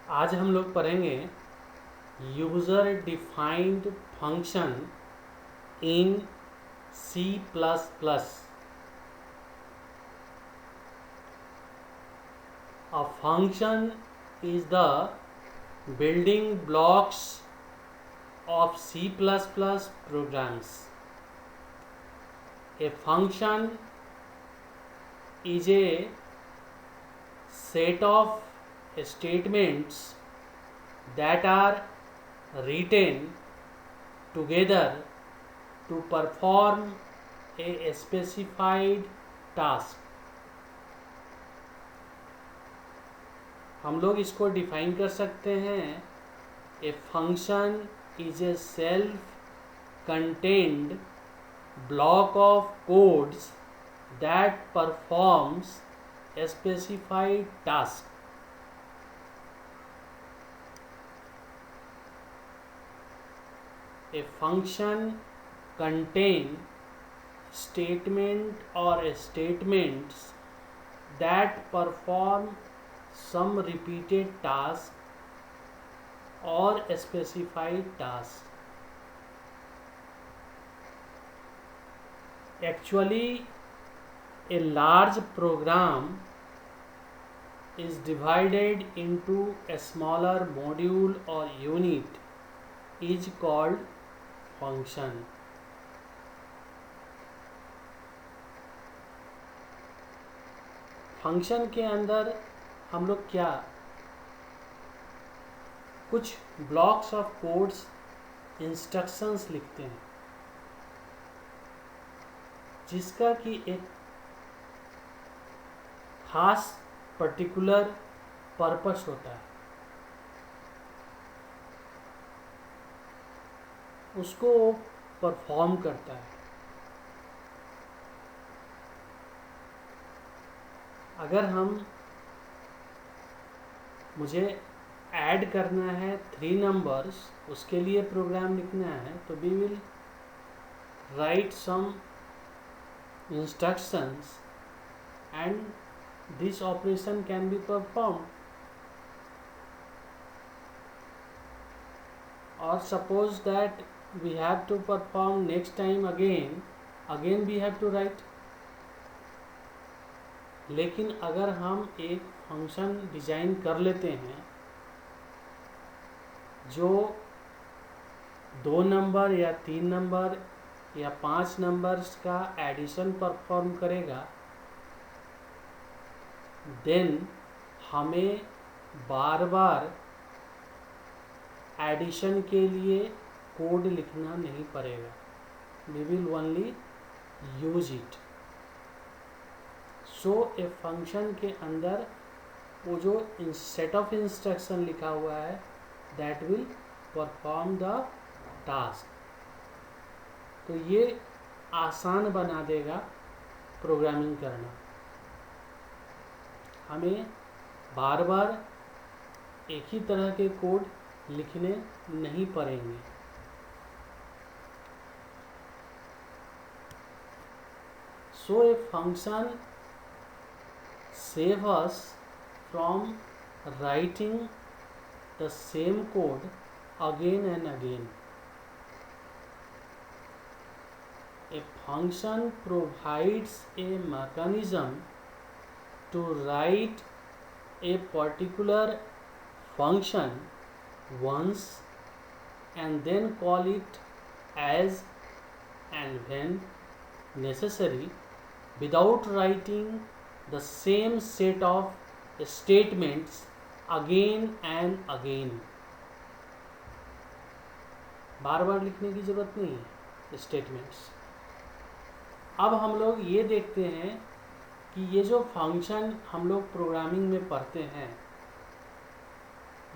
आज हम लोग पढ़ेंगे user defined function in C plus plus. A function is the building blocks of C++ programs. A function is a set of statements that are written together to perform a specified task. हम लोग इसको define कर सकते हैं, a function is a self contained block of codes that performs a specified task. A function contain statement और statements that perform some repeated task or specified task. Actually, a large program is divided into a smaller module or unit is called function. Function के अंदर हम लोग क्या कुछ blocks of codes instructions लिखते हैं जिसका कि एक खास पर्टिकुलर पर्पस होता है, उसको परफॉर्म करता है। अगर मुझे ऐड करना है 3 नंबर्स, उसके लिए प्रोग्राम लिखना है, तो we will write some instructions and this operation can be perform. और suppose that we have to perform next time again we have to write. लेकिन अगर हम एक फंक्शन डिजाइन कर लेते हैं जो 2 नंबर या 3 नंबर या 5 नंबर्स का एडिशन परफॉर्म करेगा, देन हमें बार बार एडिशन के लिए कोड लिखना नहीं पड़ेगा। We will only use it. So a function के अंदर वो जो सेट ऑफ इंस्ट्रक्शन लिखा हुआ है that will perform the task. तो ये आसान बना देगा प्रोग्रामिंग करना। हमें बार बार एक ही तरह के कोड लिखने नहीं पड़ेंगे। So a function save us from writing the same code again and again. A function provides a mechanism to write a particular function once and then call it as and when necessary without writing the same set of statements again and again. बार बार लिखने की ज़रूरत नहीं है statements. अब हम लोग ये देखते हैं कि ये जो फंक्शन हम लोग प्रोग्रामिंग में पढ़ते हैं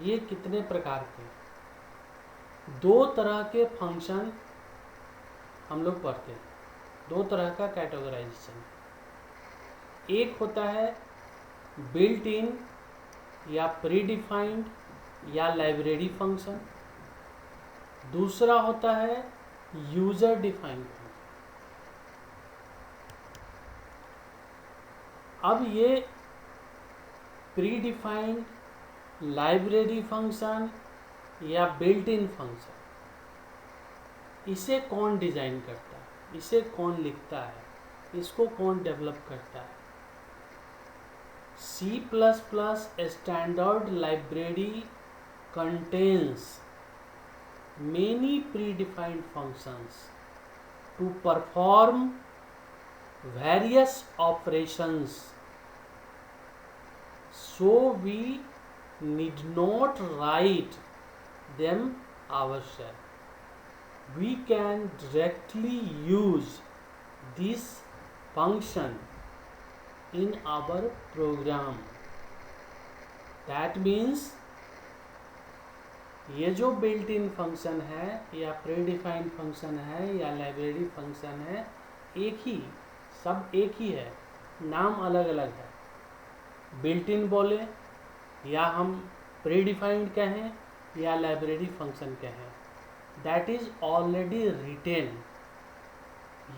ये कितने प्रकार के। 2 तरह के फंक्शन हम लोग पढ़ते हैं, 2 तरह का कैटेगराइजेशन। एक होता है बिल्ट इन या प्री डिफाइंड या लाइब्रेरी फंक्शन, दूसरा होता है यूजर डिफाइंड फंक्शन। अब ये प्री डिफाइंड लाइब्रेरी फंक्शन या बिल्ट इन फंक्शन, इसे कौन डिज़ाइन करता है, इसे कौन लिखता है, इसको कौन डेवलप करता है? C++ standard library contains many predefined functions to perform various operations, so we need not write them ourselves. We can directly use this function in our program. That means ये जो बिल्ट इन फंक्शन है या predefined function है या library function है, एक ही, सब एक ही है, नाम अलग अलग है। बिल्ट इन बोले या हम प्रीडिफाइंड कहें या लाइब्रेरी फंक्शन कहें, दैट इज ऑलरेडी रिटेन।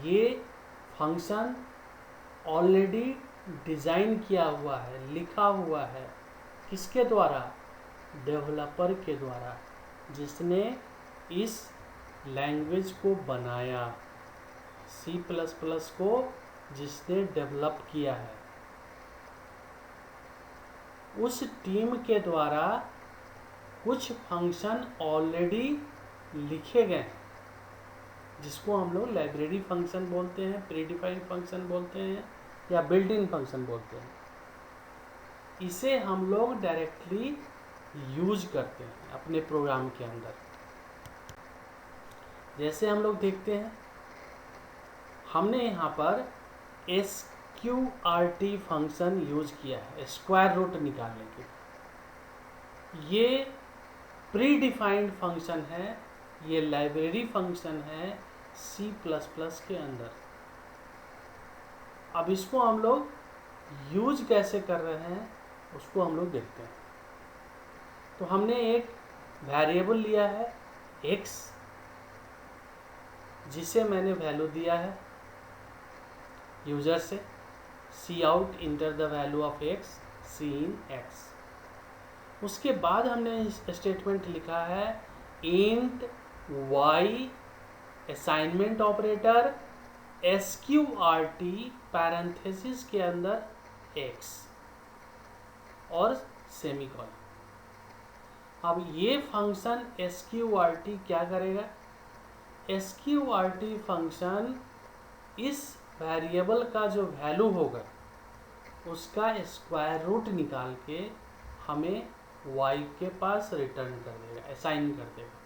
ये फंक्शन ऑलरेडी डिज़ाइन किया हुआ है, लिखा हुआ है, किसके द्वारा? डेवलपर के द्वारा, जिसने इस लैंग्वेज को बनाया, C++ को जिसने डेवलप किया है, उस टीम के द्वारा कुछ फंक्शन ऑलरेडी लिखे गए हैं, जिसको हम लोग लाइब्रेरी फंक्शन बोलते हैं, प्रीडिफाइंड फंक्शन बोलते हैं या बिल्ट इन फंक्शन बोलते हैं। इसे हम लोग डायरेक्टली यूज करते हैं अपने प्रोग्राम के अंदर। जैसे हम लोग देखते हैं, हमने यहाँ पर sqrt फंक्शन यूज किया है स्क्वायर रूट निकालने के लिए। ये प्री डिफाइंड फंक्शन है, ये लाइब्रेरी फंक्शन है C++ के अंदर। अब इसको हम लोग यूज कैसे कर रहे हैं उसको हम लोग देखते हैं। तो हमने एक वेरिएबल लिया है x, जिसे मैंने वैल्यू दिया है यूजर से, cout enter the value of x cin x। उसके बाद हमने स्टेटमेंट लिखा है int y assignment operator sqrt parenthesis के अंदर x और सेमीकोलन। अब ये फंक्शन sqrt क्या करेगा? sqrt फंक्शन इस वेरिएबल का जो वैल्यू होगा उसका स्क्वायर रूट निकाल के हमें y के पास रिटर्न कर देगा, असाइन कर देगा।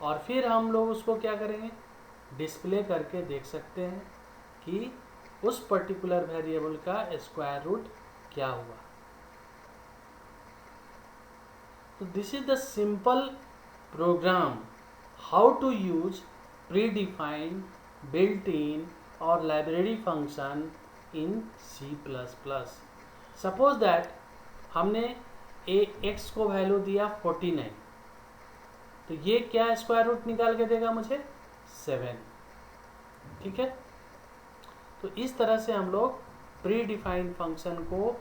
और फिर हम लोग उसको क्या करेंगे? डिस्प्ले करके देख सकते हैं कि उस पर्टिकुलर वेरिएबल का स्क्वायर रूट क्या हुआ। So this is the simple program how to use predefined, built-in or library function in C++. Suppose that हमने x को वैल्यू दिया 49, तो ये क्या स्क्वायर रूट निकाल के देगा मुझे? 7। ठीक है, तो इस तरह से हम लोग प्री डिफाइंड फंक्शन को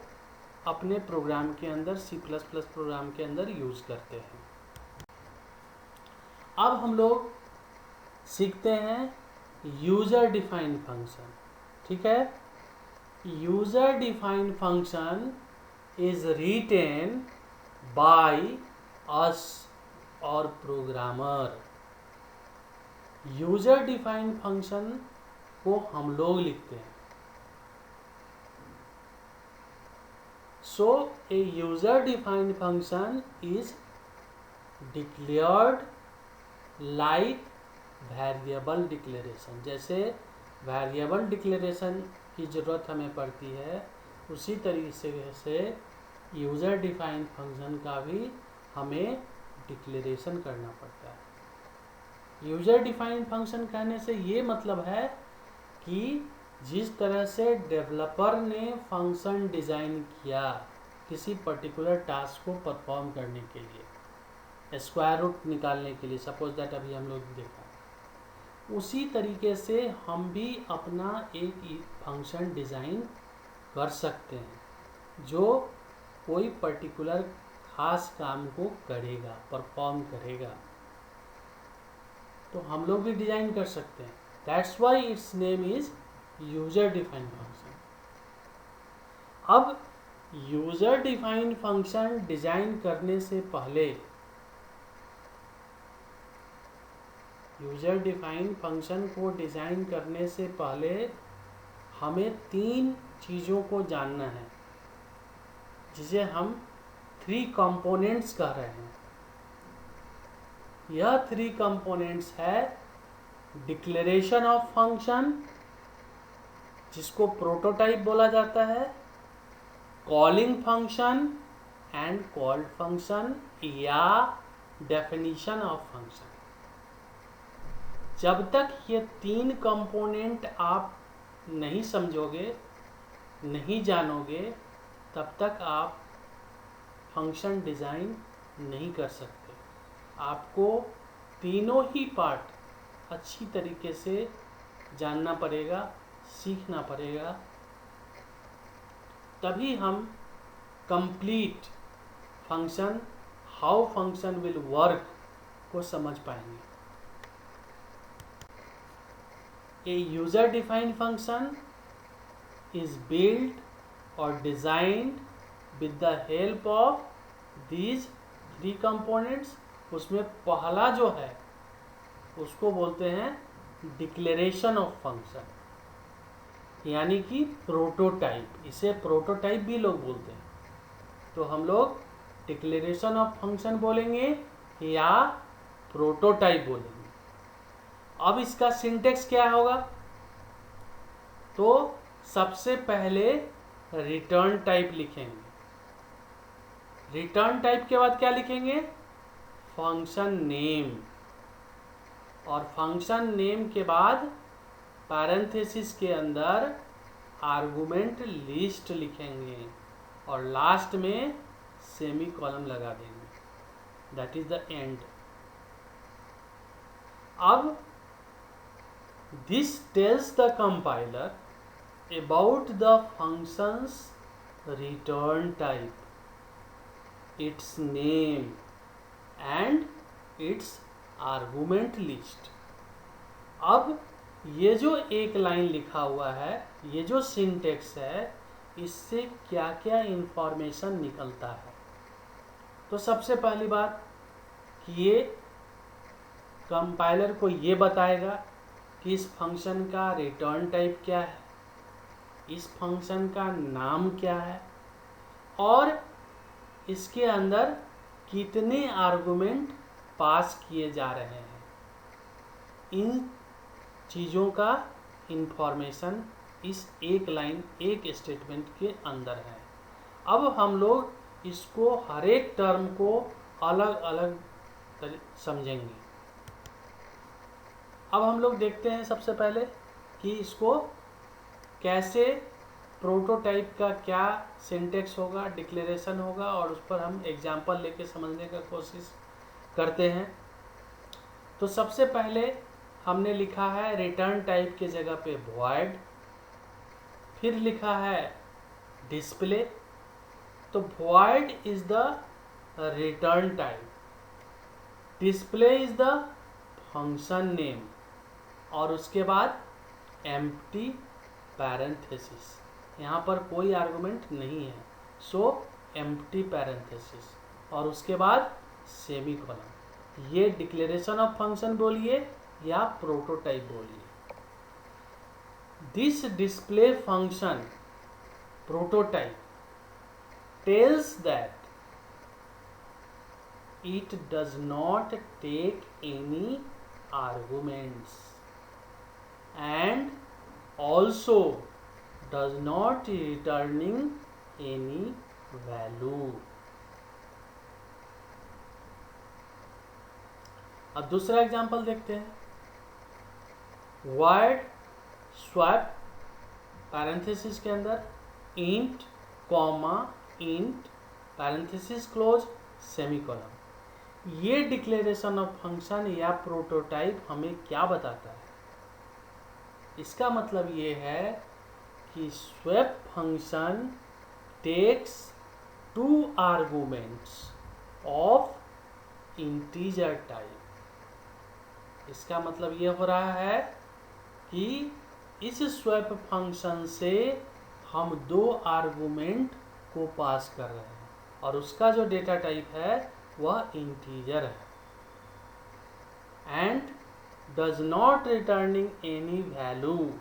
अपने प्रोग्राम के अंदर, C++ प्रोग्राम के अंदर यूज करते हैं। अब हम लोग सीखते हैं यूजर डिफाइंड फंक्शन। ठीक है, user defined function is written by us और प्रोग्रामर। यूजर डिफाइंड फंक्शन को हम लोग लिखते हैं। So a user defined function is declared like variable declaration। जैसे वेरिएबल डिक्लेरेशन की ज़रूरत हमें पड़ती है, उसी तरीके से यूज़र डिफाइंड फंक्शन का भी हमें डिक्लेरेशन करना पड़ता है। यूज़र डिफाइंड फंक्शन कहने से ये मतलब है कि जिस तरह से डेवलपर ने फंक्शन डिज़ाइन किया किसी पर्टिकुलर टास्क को परफॉर्म करने के लिए, स्क्वायर रूट निकालने के लिए, सपोज दैट अभी हम लोग देखा, उसी तरीके से हम भी अपना एक फंक्शन डिज़ाइन कर सकते हैं जो कोई पर्टिकुलर खास काम को करेगा, परफॉर्म करेगा, तो हम लोग भी डिजाइन कर सकते हैं। That's why it's name is user defined function. अब यूजर डिफाइंड फंक्शन डिजाइन करने से पहले, यूजर डिफाइंड फंक्शन को डिजाइन करने से पहले हमें 3 चीज़ों को जानना है, जिसे हम 3 कंपोनेंट्स कह रहे हैं। यह 3 कंपोनेंट्स है डिक्लेरेशन ऑफ फंक्शन, जिसको प्रोटोटाइप बोला जाता है, calling function and called function, या डेफिनेशन ऑफ फंक्शन। जब तक ये 3 कंपोनेंट आप नहीं समझोगे, नहीं जानोगे, तब तक आप फंक्शन डिज़ाइन नहीं कर सकते। आपको तीनों ही पार्ट अच्छी तरीके से जानना पड़ेगा, सीखना पड़ेगा, तभी हम complete function, how function will work को समझ पाएंगे। A user defined function is built or designed with the help of these 3 components। उसमें पहला जो है उसको बोलते हैं डिक्लेरेशन ऑफ फंक्शन, यानी कि प्रोटोटाइप। इसे प्रोटोटाइप भी लोग बोलते हैं। तो हम लोग डिक्लेरेशन ऑफ फंक्शन बोलेंगे या प्रोटोटाइप बोलेंगे। अब इसका सिंटेक्स क्या होगा? तो सबसे पहले रिटर्न टाइप लिखेंगे। रिटर्न टाइप के बाद क्या लिखेंगे? Function name. और फंक्शन नेम के बाद पैरेंथेसिस के अंदर आर्गुमेंट लिस्ट लिखेंगे और लास्ट में सेमी कॉलम लगा देंगे। That is the end. अब this tells the compiler about the function's return type, its name and its argument list। अब ये जो एक लाइन लिखा हुआ है, ये जो सिंटेक्स है, इससे क्या क्या इंफॉर्मेशन निकलता है? तो सबसे पहली बात कि ये कंपाइलर को ये बताएगा कि इस फंक्शन का रिटर्न टाइप क्या है, इस फंक्शन का नाम क्या है, और इसके अंदर कितने आर्गुमेंट पास किए जा रहे हैं। इन चीज़ों का इंफॉर्मेशन इस एक लाइन, एक स्टेटमेंट के अंदर है। अब हम लोग इसको हर एक टर्म को अलग अलग समझेंगे। अब हम लोग देखते हैं सबसे पहले कि इसको कैसे, प्रोटोटाइप का क्या सिंटेक्स होगा, डिक्लेरेशन होगा, और उस पर हम एग्जाम्पल लेके समझने का कोशिश करते हैं। तो सबसे पहले हमने लिखा है रिटर्न टाइप के जगह पे वॉइड, फिर लिखा है डिस्प्ले। तो void is the return type, display is the function name, और उसके बाद एम्प्टी पैरेंथेसिस। यहाँ पर कोई आर्गुमेंट नहीं है, सो एम्प्टी पैरेंथेसिस, और उसके बाद सेमी कॉलम। ये डिक्लेरेशन ऑफ फंक्शन बोलिए या प्रोटोटाइप बोलिए। This display function prototype tells that it does not take any arguments and also does not returning any value। अब दूसरा एग्जांपल देखते हैं। void swap पैरेंथेसिस के अंदर int comma int parenthesis close semicolon. ये डिक्लेरेशन ऑफ फंक्शन या prototype हमें क्या बताता है? इसका मतलब ये है कि swap function takes 2 arguments of integer type. इसका मतलब ये हो रहा है कि इस स्वैप फंक्शन से हम 2 आर्गुमेंट को पास कर रहे हैं और उसका जो डेटा टाइप है वह इंटीजर है। And does not returning any value,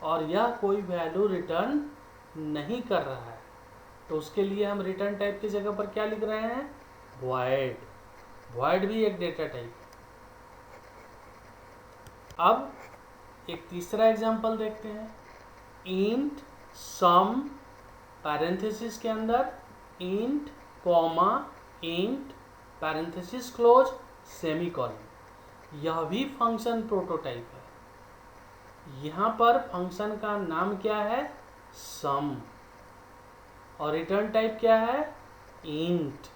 और यह कोई वैल्यू रिटर्न नहीं कर रहा है, तो उसके लिए हम रिटर्न टाइप की जगह पर क्या लिख रहे हैं? वॉइड। वॉइड भी एक डेटा टाइप। अब एक तीसरा एग्जांपल देखते हैं। इंट सम पैरेंथेसिस के अंदर int comma int parenthesis close semicolon, यह भी फंक्शन प्रोटोटाइप है। यहाँ पर फंक्शन का नाम क्या है? सम, और रिटर्न टाइप क्या है? इंट,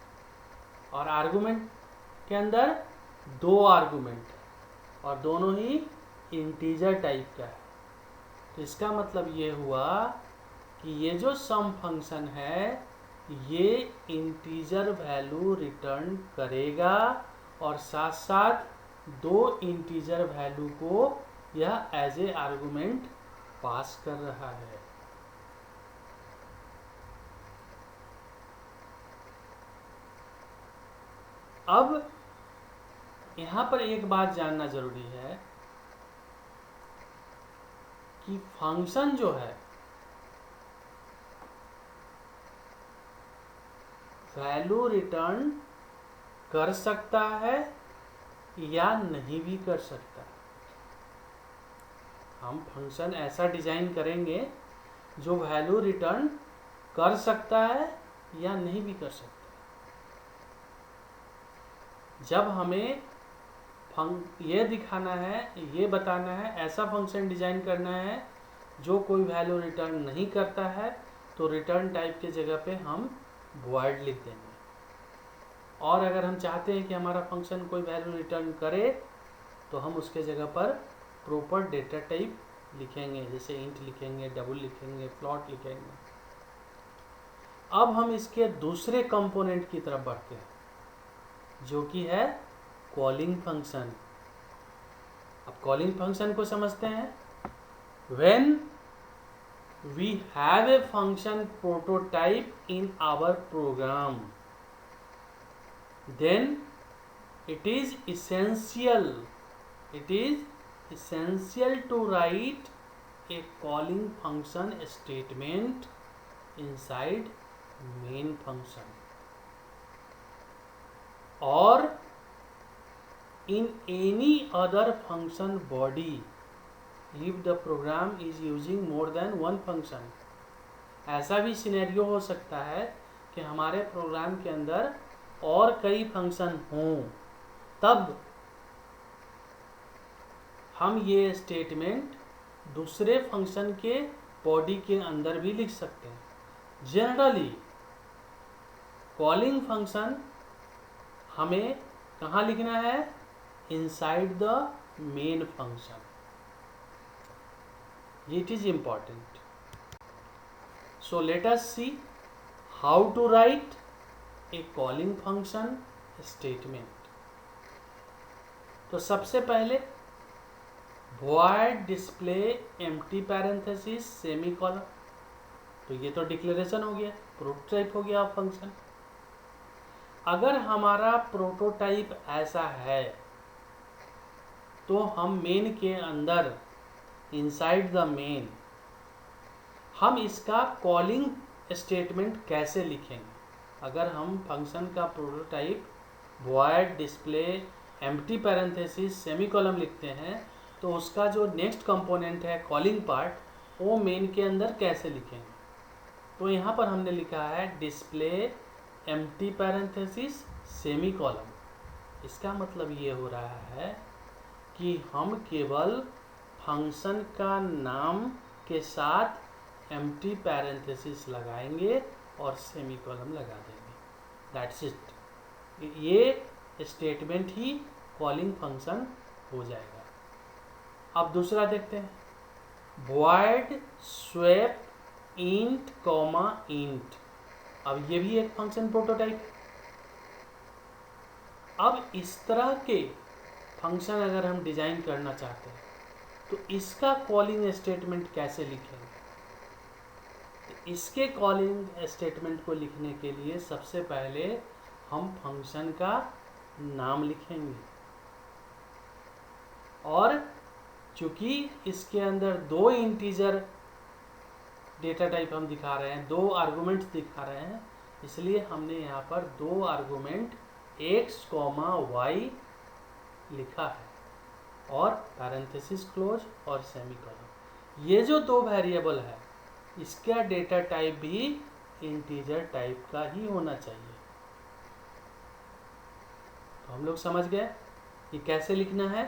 और आर्गुमेंट के अंदर 2 आर्गुमेंट और दोनों ही इंटीजर टाइप का है। तो इसका मतलब ये हुआ कि ये जो सम फंक्शन है ये इंटीजर वैल्यू रिटर्न करेगा और साथ साथ 2 इंटीजर वैल्यू को यह एज ए आर्गुमेंट पास कर रहा है। अब यहाँ पर एक बात जानना जरूरी है कि फंक्शन जो है वैल्यू रिटर्न कर सकता है या नहीं भी कर सकता। हम फंक्शन ऐसा डिजाइन करेंगे जो वैल्यू रिटर्न कर सकता है या नहीं भी कर सकता। जब हमें ये दिखाना है, ये बताना है, ऐसा फंक्शन डिजाइन करना है जो कोई वैल्यू रिटर्न नहीं करता है, तो रिटर्न टाइप के जगह पे हम वॉइड लिख देंगे। और अगर हम चाहते हैं कि हमारा फंक्शन कोई वैल्यू रिटर्न करे तो हम उसके जगह पर प्रॉपर डेटा टाइप लिखेंगे, जैसे इंट लिखेंगे, डबल लिखेंगे, फ्लॉट लिखेंगे। अब हम इसके दूसरे कंपोनेंट की तरफ बढ़ते हैं जो कि है कॉलिंग फंक्शन। अब कॉलिंग फंक्शन को समझते हैं। When we have a function prototype in our program, then it is essential to write a calling function statement inside main function or in any other function body if the program is using more than one function। ऐसा भी scenario हो सकता है कि हमारे programme के अंदर और कई फंक्शन हों, तब हम ये स्टेटमेंट दूसरे फंक्शन के बॉडी के अंदर भी लिख सकते हैं। जनरली कॉलिंग फंक्शन हमें कहाँ लिखना है? Inside the main function. It is important. So let us see how to write a calling function statement. तो सबसे पहले void display empty parenthesis semicolon, तो ये तो डिक्लेरेशन हो गया, प्रोटोटाइप हो गया फंक्शन। अगर हमारा प्रोटोटाइप ऐसा है तो हम मेन के अंदर इनसाइड द मेन हम इसका कॉलिंग स्टेटमेंट कैसे लिखेंगे? अगर हम फंक्शन का prototype void display empty parenthesis semicolon लिखते हैं तो उसका जो नेक्स्ट कंपोनेंट है कॉलिंग पार्ट, वो मेन के अंदर कैसे लिखेंगे? तो यहाँ पर हमने लिखा है डिस्प्ले एम्प्टी पैरेंथेसिस सेमीकोलन। इसका मतलब ये हो रहा है कि हम केवल फंक्शन का नाम के साथ एम्प्टी पैरेंथेसिस लगाएंगे और सेमीकोलन लगा देंगे। That's it. ये स्टेटमेंट ही कॉलिंग फंक्शन हो जाएगा। अब दूसरा देखते हैं। void swap int comma int अब ये भी एक फंक्शन प्रोटोटाइप। अब इस तरह के फंक्शन अगर हम डिजाइन करना चाहते हैं तो इसका कॉलिंग स्टेटमेंट कैसे लिखेंगे? तो इसके कॉलिंग स्टेटमेंट को लिखने के लिए सबसे पहले हम फंक्शन का नाम लिखेंगे, और चूंकि इसके अंदर दो इंटीजर डेटा टाइप हम दिखा रहे हैं, दो आर्गुमेंट्स दिखा रहे हैं, इसलिए हमने यहाँ पर दो आर्गुमेंट x, y लिखा है और पैरेंथेसिस क्लोज और सेमीकोलन। ये जो दो वेरिएबल है इसका डेटा टाइप भी इंटीजर टाइप का ही होना चाहिए। तो हम लोग समझ गए कि कैसे लिखना है।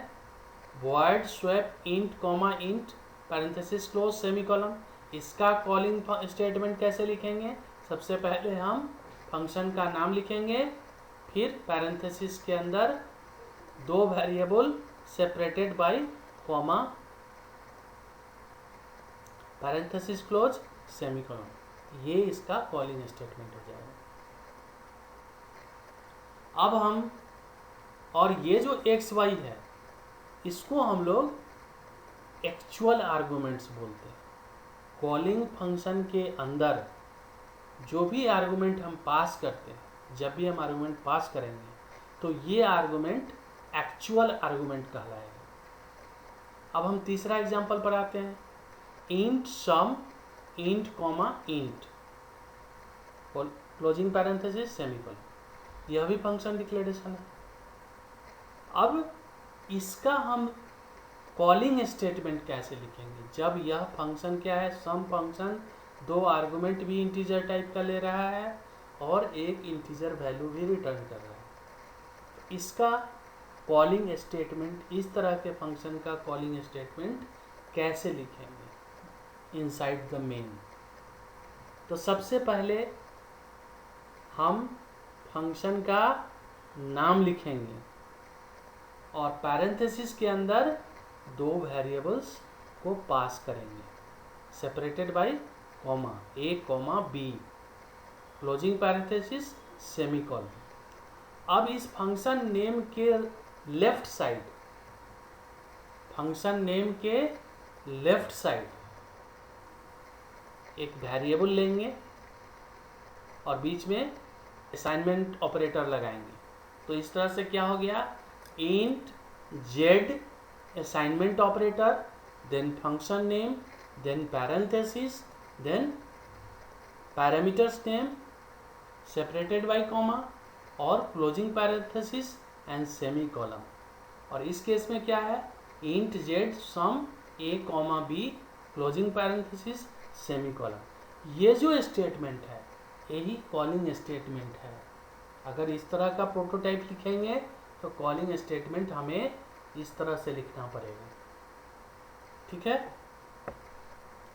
void swap int, int parenthesis close semicolon. इसका कॉलिंग स्टेटमेंट कैसे लिखेंगे? सबसे पहले हम फंक्शन का नाम लिखेंगे, फिर पैरेंथेसिस के अंदर दो variable separated by comma, parenthesis close semicolon. ये इसका कॉलिंग स्टेटमेंट हो जाएगा। अब हम, और ये जो एक्स वाई है इसको हम लोग एक्चुअल आर्गुमेंट्स बोलते हैं। कॉलिंग फंक्शन के अंदर जो भी आर्गुमेंट हम पास करते हैं, जब भी हम आर्गुमेंट पास करेंगे तो ये आर्गुमेंट एक्चुअल आर्गुमेंट कहलाएगा। अब हम तीसरा एग्जांपल पर आते हैं। Int sum int int closing parenthesis semicolon. यह भी फंक्शन डिक्लेरेशन है। अब इसका हम कॉलिंग स्टेटमेंट कैसे लिखेंगे? जब यह फंक्शन क्या है, सम फंक्शन दो आर्गुमेंट भी इंटीजर टाइप का ले रहा है और एक इंटीजर वैल्यू भी रिटर्न कर रहा है। इसका कॉलिंग स्टेटमेंट, इस तरह के फंक्शन का कॉलिंग स्टेटमेंट कैसे लिखेंगे इनसाइड द मेन? तो सबसे पहले हम फंक्शन का नाम लिखेंगे और पैरेंथेसिस के अंदर दो वेरिएबल्स को पास करेंगे, separated by comma, a, b, closing parenthesis semicolon. अब इस फंक्शन नेम के लेफ्ट साइड, फंक्शन नेम के लेफ्ट साइड एक वेरिएबल लेंगे और बीच में असाइनमेंट ऑपरेटर लगाएंगे। तो इस तरह से क्या हो गया, int Z assignment operator, then function name, then parenthesis, then parameters name separated by comma और क्लोजिंग पैरेंथेसिस एंड सेमीकोलन। और इस केस में क्या है, int Z sum a, b, closing parenthesis semicolon. ये जो स्टेटमेंट है यही कॉलिंग स्टेटमेंट है। अगर इस तरह का प्रोटोटाइप लिखेंगे तो कॉलिंग स्टेटमेंट हमें इस तरह से लिखना पड़ेगा। ठीक है।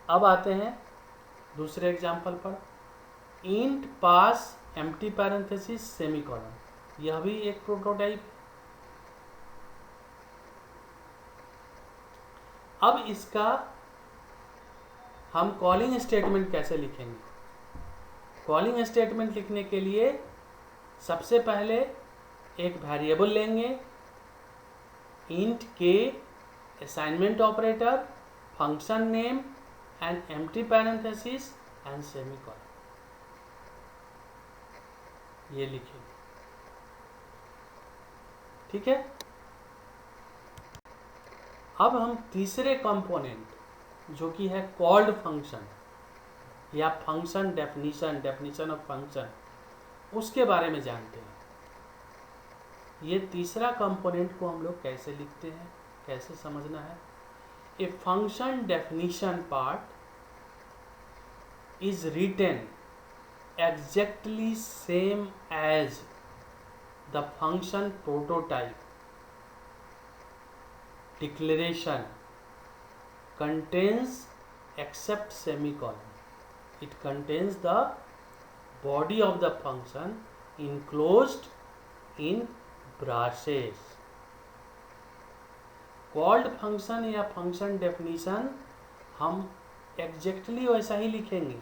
अब आते हैं दूसरे एग्जांपल पर। इंट पास एम्प्टी पैरेंथेसिस सेमीकोलन। यह भी एक प्रोटोटाइप। अब इसका हम कॉलिंग स्टेटमेंट कैसे लिखेंगे? कॉलिंग स्टेटमेंट लिखने के लिए सबसे पहले एक वेरिएबल लेंगे, इंट के assignment operator, function name and empty parenthesis and semicolon, ये लिखेंगे। ठीक है। अब हम तीसरे कंपोनेंट जो कि है कॉल्ड फंक्शन या function definition, definition of function, उसके बारे में जानते हैं। ये तीसरा कंपोनेंट को हम लोग कैसे लिखते हैं, कैसे समझना है। A function definition part is written exactly same as the function prototype declaration contains except semicolon. It contains the body of the function enclosed in braces. Called function या फंक्शन डेफिनेशन हम एग्जैक्टली वैसा ही लिखेंगे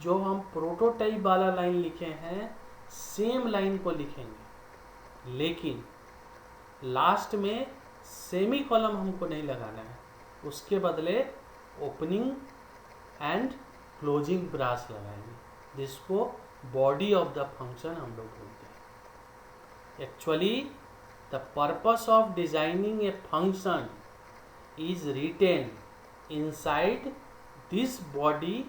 जो हम prototype वाला line लिखे हैं same line को लिखेंगे, लेकिन लास्ट में सेमी कॉलम हमको नहीं लगाना है, उसके बदले ओपनिंग एंड क्लोजिंग ब्रास लगाएंगे, जिसको बॉडी ऑफ द फंक्शन हम लोग बोलते हैं। Actually the purpose of designing a function is written inside this body,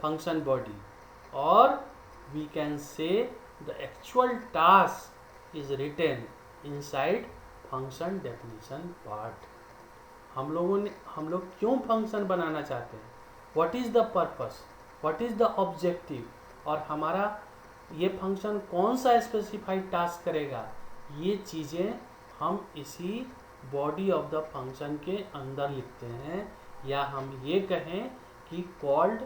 function body, or we can say the actual task is written inside function definition part। हम लोग क्यों function बनाना चाहते हैं, what is the purpose, what is the objective, और हमारा ये function कौन सा स्पेसिफाइड टास्क करेगा, ये चीज़ें हम इसी बॉडी ऑफ द फंक्शन के अंदर लिखते हैं, या हम ये कहें कि कॉल्ड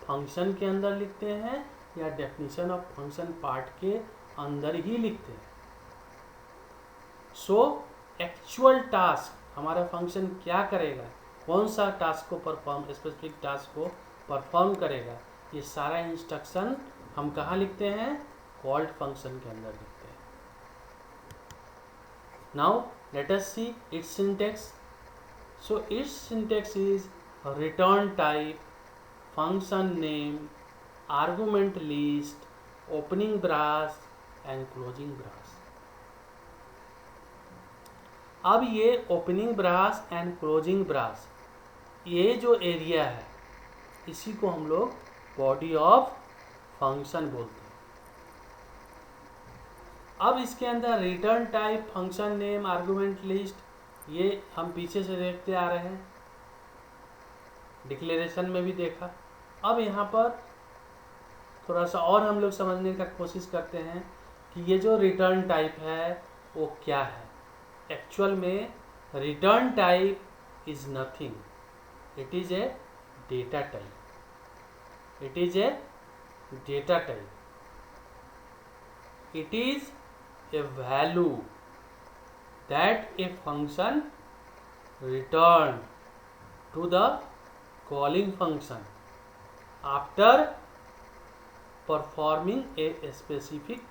फंक्शन के अंदर लिखते हैं, या डेफिनेशन ऑफ फंक्शन पार्ट के अंदर ही लिखते हैं। सो एक्चुअल टास्क हमारा फंक्शन क्या करेगा, कौन सा टास्क को परफॉर्म, स्पेसिफिक टास्क को परफॉर्म करेगा, ये सारा इंस्ट्रक्शन हम कहाँ लिखते हैं, कॉल्ड फंक्शन के अंदर लिखते हैं। Now let us see it's syntax. So it's syntax is return type, function name, argument list, opening brass and closing brass। अब ये opening brass and closing brass, ये जो एरिया है इसी को हम लोग body of function बोलते हैं। अब इसके अंदर return type, function name, argument list, ये हम पीछे से देखते आ रहे हैं, डिक्लेरेशन में भी देखा। अब यहाँ पर थोड़ा सा और हम लोग समझने का कोशिश करते हैं कि ये जो रिटर्न टाइप है वो क्या है। एक्चुअल में return type is nothing, it is a data type, it is a data type, it is a value that a function return to the calling function after performing a specific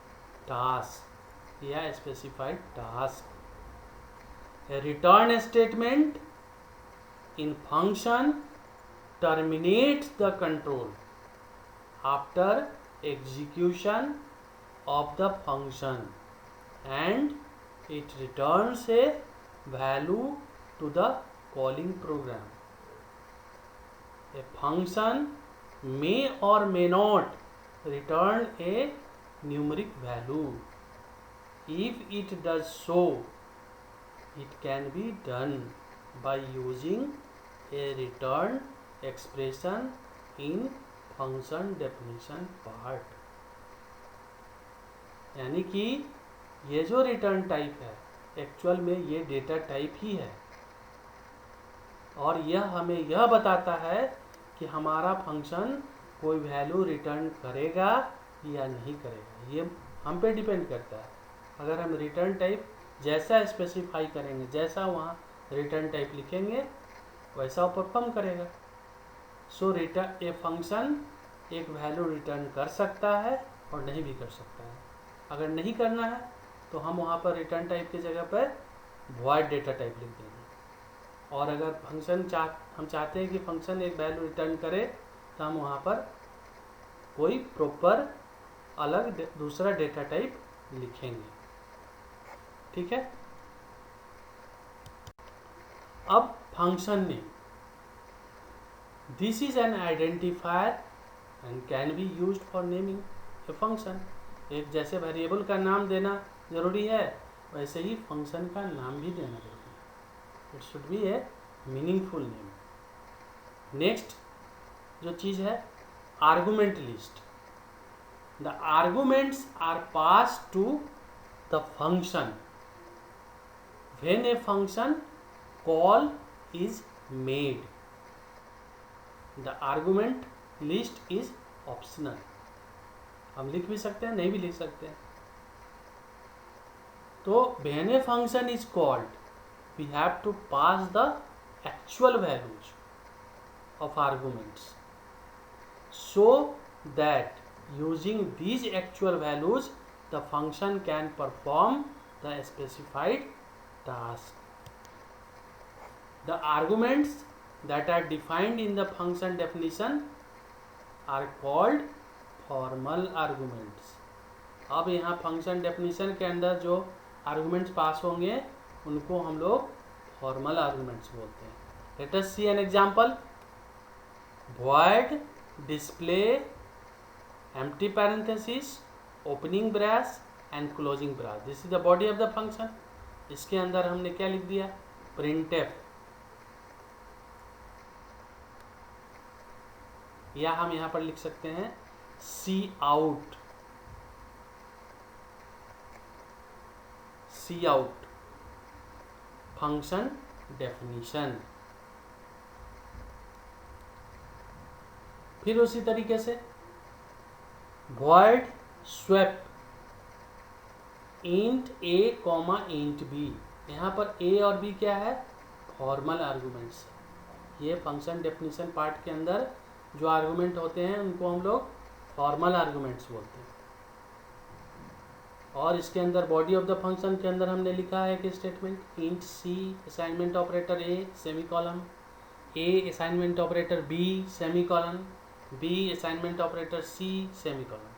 task या specified task। A return statement in function terminates the control after execution of the function and it returns a value to the calling program। A function may or may not return a numeric value। If it does so, it can be done by using a return expression in function definition part। यानी कि ये जो return type है actual में ये data type ही है, और यह हमें यह बताता है कि हमारा फंक्शन कोई वैल्यू रिटर्न करेगा या नहीं करेगा। ये हम पे डिपेंड करता है। अगर हम रिटर्न टाइप जैसा स्पेसिफाई करेंगे, जैसा वहाँ रिटर्न टाइप लिखेंगे, वैसा वो परफॉर्म करेगा। सो रिटर्न ए फंक्शन एक वैल्यू रिटर्न कर सकता है और नहीं भी कर सकता है। अगर नहीं करना है तो हम वहाँ पर रिटर्न टाइप की जगह पर वॉइड डेटा टाइप लिख देंगे। और अगर फंक्शन हम चाहते हैं कि फंक्शन एक वैल्यू रिटर्न करे तो हम वहाँ पर कोई प्रॉपर अलग दूसरा डेटा टाइप लिखेंगे। ठीक है। अब function name, this is an identifier and can be used for naming a function. एक जैसे वेरिएबल का नाम देना जरूरी है, वैसे ही फंक्शन का नाम भी देना जरूरी है। It should be a meaningful name. Next जो चीज़ है, argument list. The arguments are pass to the function when a function call is made. The argument list is optional. हम लिख भी सकते हैं, नहीं भी लिख सकते हैं। तो when a function is called, we have to pass the actual values of arguments, so that using these actual values the function can perform the specified task. The arguments that are defined in the function definition are called formal arguments. अब यहाँ function definition के अंदर जो arguments pass होंगे उनको हम लोग formal arguments बोलते हैं. Let us see an example. void display empty parenthesis opening brace and closing brace. this is the body of the function. इसके अंदर हमने क्या लिख दिया, printf, या हम यहाँ पर लिख सकते हैं cout. cout function definition. फिर उसी तरीके से void swap int a comma int b. यहाँ पर a और b क्या है, फॉर्मल आर्गुमेंट्स. ये फंक्शन डेफिनेशन पार्ट के अंदर जो आर्गुमेंट होते हैं उनको हम लोग फॉर्मल आर्गुमेंट्स बोलते हैं. और इसके अंदर बॉडी ऑफ द फंक्शन के अंदर हमने लिखा है कि statement int C assignment operator A semicolon, A assignment operator B semicolon, B assignment operator C semicolon.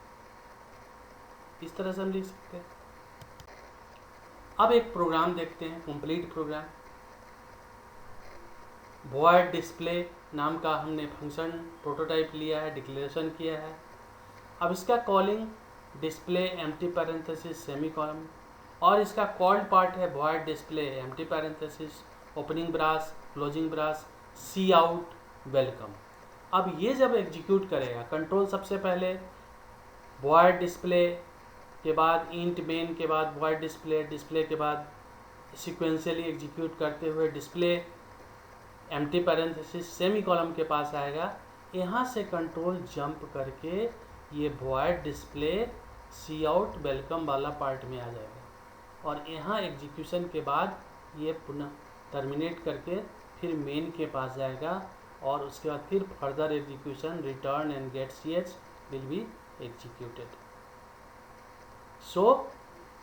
इस तरह से हम लिख सकते हैं. अब एक प्रोग्राम देखते हैं, कंप्लीट प्रोग्राम. void डिस्प्ले नाम का हमने फंक्शन प्रोटोटाइप लिया है, डिक्लेरेशन किया है. अब इसका calling display empty parenthesis semicolon, और इसका कॉल्ड पार्ट है void display empty parenthesis opening brace closing brace cout welcome. अब ये जब एग्जीक्यूट करेगा, कंट्रोल सबसे पहले void डिस्प्ले के बाद इंट मेन के बाद void डिस्प्ले, डिस्प्ले के बाद सिक्वेंशियली एग्जीक्यूट करते हुए display empty parenthesis semi column के पास आएगा. यहाँ से कंट्रोल जंप करके ये void डिस्प्ले सी आउट वेलकम वाला पार्ट में आ जाएगा, और यहाँ एग्जीक्यूशन के बाद ये पुनः टर्मिनेट करके फिर मेन के पास जाएगा, और उसके बाद फिर further execution return and get C H will be executed. So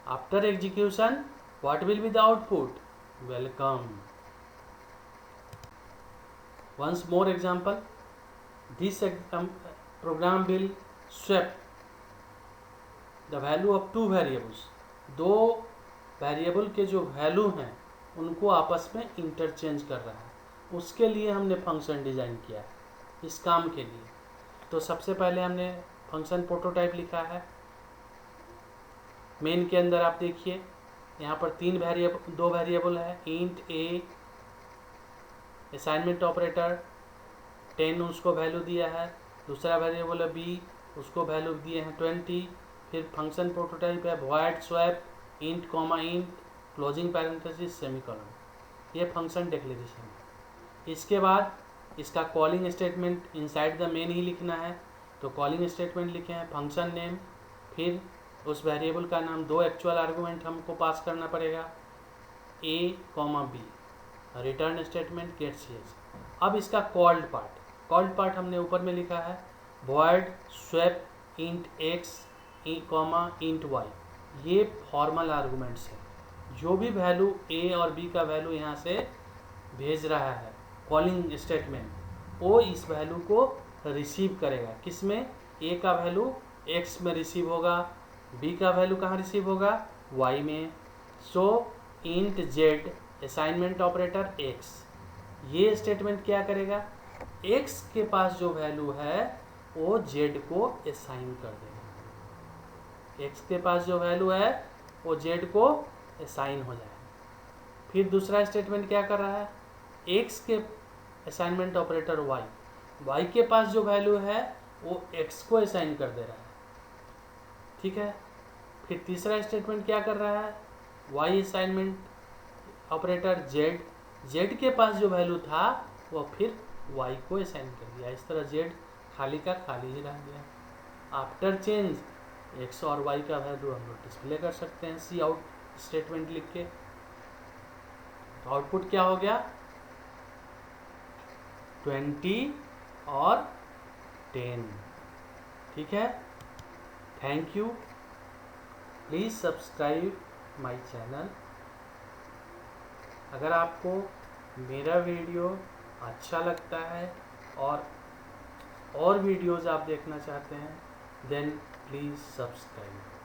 after execution what will be the output, welcome. once more example. This program will swap the value of two variables. दो variable के जो value हैं उनको आपस में interchange कर रहा है. उसके लिए हमने फंक्शन डिज़ाइन किया है इस काम के लिए. तो सबसे पहले हमने फंक्शन प्रोटोटाइप लिखा है. मेन के अंदर आप देखिए यहाँ पर दो वेरिएबल है, इंट ए असाइनमेंट ऑपरेटर 10 उसको वैल्यू दिया है, दूसरा वेरिएबल है बी उसको वैल्यू दिए हैं 20. फिर फंक्शन प्रोटोटाइप है void swap int comma int closing parenthesis semicolon. ये फंक्शन डिक्लेरेशन है. इसके बाद इसका calling statement inside the main ही लिखना है. तो कॉलिंग स्टेटमेंट लिखे हैं फंक्शन नेम, फिर उस वेरिएबल का नाम, दो एक्चुअल आर्गूमेंट हमको पास करना पड़ेगा a comma B, return statement get C H. अब इसका कॉल्ड पार्ट हमने ऊपर में लिखा है void swap int X comma int Y. ये फॉर्मल आर्गूमेंट्स है. जो भी वैल्यू ए और बी का वैल्यू यहाँ से भेज रहा है कॉलिंग स्टेटमेंट, वो इस वैल्यू को रिसीव करेगा. किस में, ए का वैल्यू एक्स में रिसीव होगा, बी का वैल्यू कहाँ रिसीव होगा, वाई में. So int Z assignment operator x, ये स्टेटमेंट क्या करेगा, एक्स के पास जो वैल्यू है वो जेड को असाइन कर देगा. एक्स के पास जो वैल्यू है वो जेड को असाइन हो जाएगा. फिर दूसरा स्टेटमेंट क्या कर रहा है, एक्स के असाइनमेंट ऑपरेटर वाई के पास जो वैल्यू है वो एक्स को असाइन कर दे रहा है. ठीक है. फिर तीसरा स्टेटमेंट क्या कर रहा है, वाई असाइनमेंट ऑपरेटर जेड के पास जो वैल्यू था वो फिर वाई को असाइन कर दिया. इस तरह जेड खाली का खाली ही रह गया. आफ्टर चेंज एक्स और वाई का वैल्यू हम लोग डिस्प्ले कर सकते हैं सी आउट स्टेटमेंट लिख के. तो आउटपुट क्या हो गया, 20 और 10. ठीक है, thank you. Please subscribe my channel. अगर आपको मेरा वीडियो अच्छा लगता है और वीडियोज़ आप देखना चाहते हैं, देन प्लीज़ सब्सक्राइब।